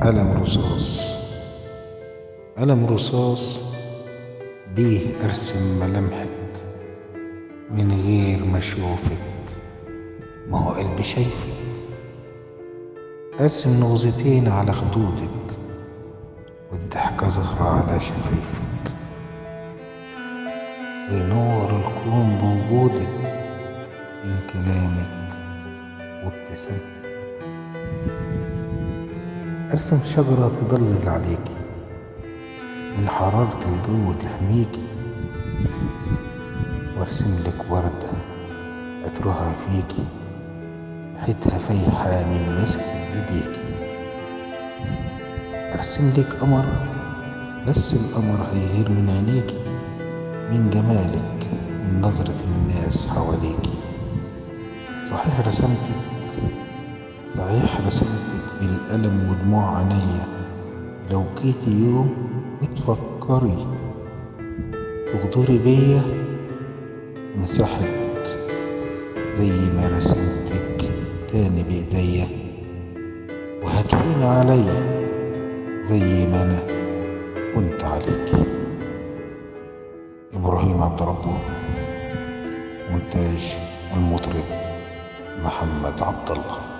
قلم رصاص. قلم رصاص بيه ارسم ملامحك من غير ما اشوفك، ما هو قلبي شايفك. ارسم نغزتين على خدودك والضحكة ظهر على شفايفك، وينور الكون بوجودك من كلامك وابتسامتك. ارسم شجرة تضلل عليكي من حرارة الجو تحميكي، وارسم لك وردة عطرها فيكي ريحتها فايحة من مسكة ايديكي. ارسم لك قمر بس القمر هيغير من عينيكي، من جمالك، من نظرة الناس حواليكي. صحيح رسمتك صحيح رسمتك بالقلم ودموع عينيا، لو جيتي يوم بتفكري تغدري بيا امسحك زي ما رسمتك تاني بايديا، وهتهون عليا زي ما انا كنت عليكي. ابراهيم عبد ربه. مونتاج المطرب محمد عبد الله.